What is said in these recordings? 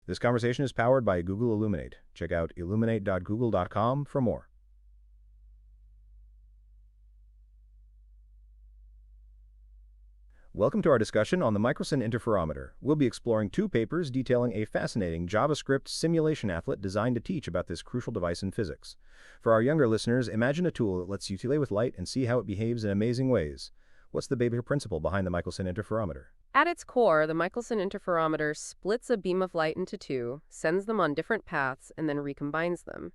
This conversation is powered by Google Illuminate. Check out illuminate.google.com for more. Welcome to our discussion on the Michelson Interferometer. We'll be exploring two papers detailing a fascinating JavaScript simulation applet designed to teach about this crucial device in physics. For our younger listeners, imagine a tool that lets you play with light and see how it behaves in amazing ways. What's the basic principle behind the Michelson Interferometer? At its core, the Michelson Interferometer splits a beam of light into two, sends them on different paths, and then recombines them.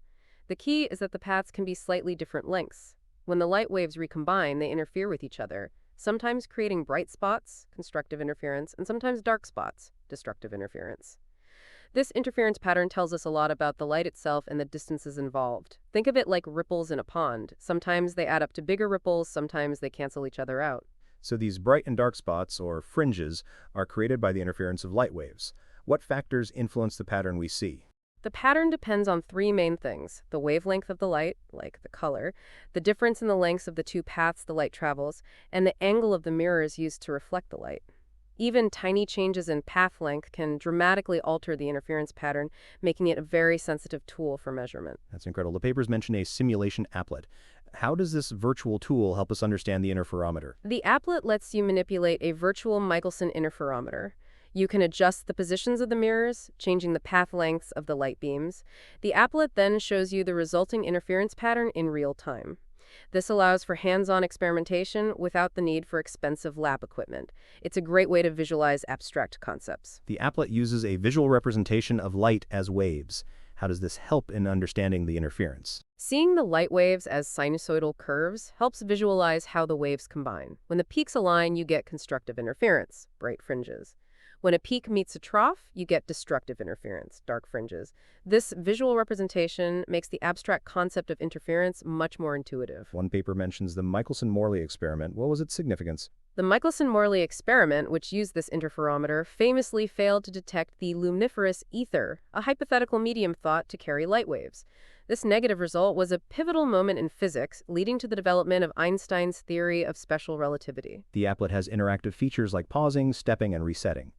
The key is that the paths can be slightly different lengths. When the light waves recombine, they interfere with each other, sometimes creating bright spots, constructive interference, and sometimes dark spots, destructive interference. This interference pattern tells us a lot about the light itself and the distances involved. Think of it like ripples in a pond. Sometimes they add up to bigger ripples, sometimes they cancel each other out. So these bright and dark spots, or fringes, are created by the interference of light waves. What factors influence the pattern we see? The pattern depends on three main things: the wavelength of the light, like the color, the difference in the lengths of the two paths the light travels, and the angle of the mirrors used to reflect the light. Even tiny changes in path length can dramatically alter the interference pattern, making it a very sensitive tool for measurement. That's incredible. The papers mention a simulation applet. How does this virtual tool help us understand the interferometer? The applet lets you manipulate a virtual Michelson interferometer. You can adjust the positions of the mirrors, changing the path lengths of the light beams. The applet then shows you the resulting interference pattern in real time. This allows for hands-on experimentation without the need for expensive lab equipment. It's a great way to visualize abstract concepts. The applet uses a visual representation of light as waves. How does this help in understanding the interference? Seeing the light waves as sinusoidal curves helps visualize how the waves combine. When the peaks align, you get constructive interference, bright fringes. When a peak meets a trough, you get destructive interference, dark fringes. This visual representation makes the abstract concept of interference much more intuitive. One paper mentions the Michelson-Morley experiment. What was its significance? The Michelson-Morley experiment, which used this interferometer, famously failed to detect the luminiferous ether, a hypothetical medium thought to carry light waves. This negative result was a pivotal moment in physics, leading to the development of Einstein's theory of special relativity. The applet has interactive features like pausing, stepping, and resetting.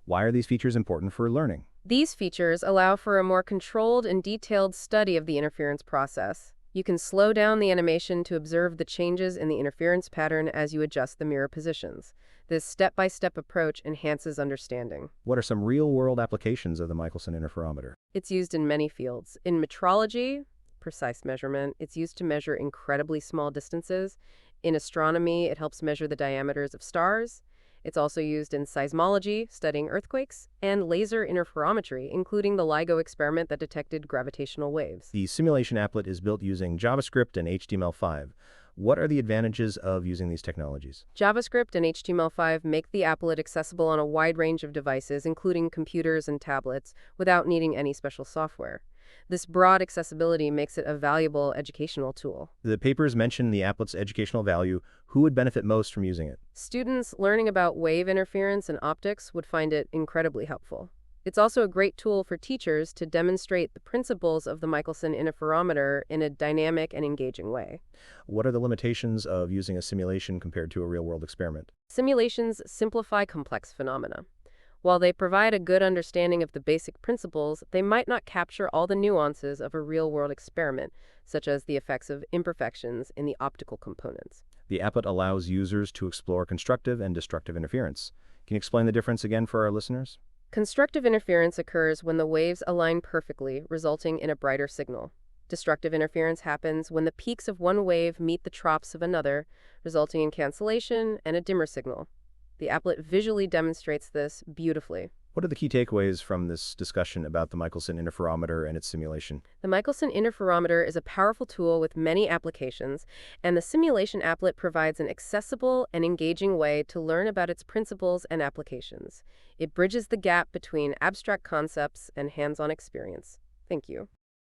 Why are these features important for learning? These features allow for a more controlled and detailed study of the interference process. You can slow down the animation to observe the changes in the interference pattern as you adjust the mirror positions. This step-by-step approach enhances understanding. What are some real-world applications of the Michelson Interferometer? It's used in many fields. In metrology, precise measurement, it's used to measure incredibly small distances. In astronomy, it helps measure the diameters of stars. It's also used in seismology, studying earthquakes, and laser interferometry, including the LIGO experiment that detected gravitational waves. The simulation applet is built using JavaScript and HTML5. What are the advantages of using these technologies? JavaScript and HTML5 make the applet accessible on a wide range of devices, including computers and tablets, without needing any special software. This broad accessibility makes it a valuable educational tool. The papers mention the applet's educational value. Who would benefit most from using it? Students learning about wave interference and optics would find it incredibly helpful. It's also a great tool for teachers to demonstrate the principles of the Michelson Interferometer in a dynamic and engaging way. What are the limitations of using a simulation compared to a real-world experiment? Simulations simplify complex phenomena. While they provide a good understanding of the basic principles, they might not capture all the nuances of a real-world experiment, such as the effects of imperfections in the optical components. The applet allows users to explore constructive and destructive interference. Can you explain the difference again for our listeners? Constructive interference occurs when the waves align perfectly, resulting in a brighter signal. Destructive interference happens when the peaks of one wave meet the troughs of another, resulting in cancellation and a dimmer signal. The applet visually demonstrates this beautifully. What are the key takeaways from this discussion about the Michelson Interferometer and its simulation? The Michelson Interferometer is a powerful tool with many applications, and the simulation applet provides an accessible and engaging way to learn about its principles and applications. It bridges the gap between abstract concepts and hands-on experience. Thank you.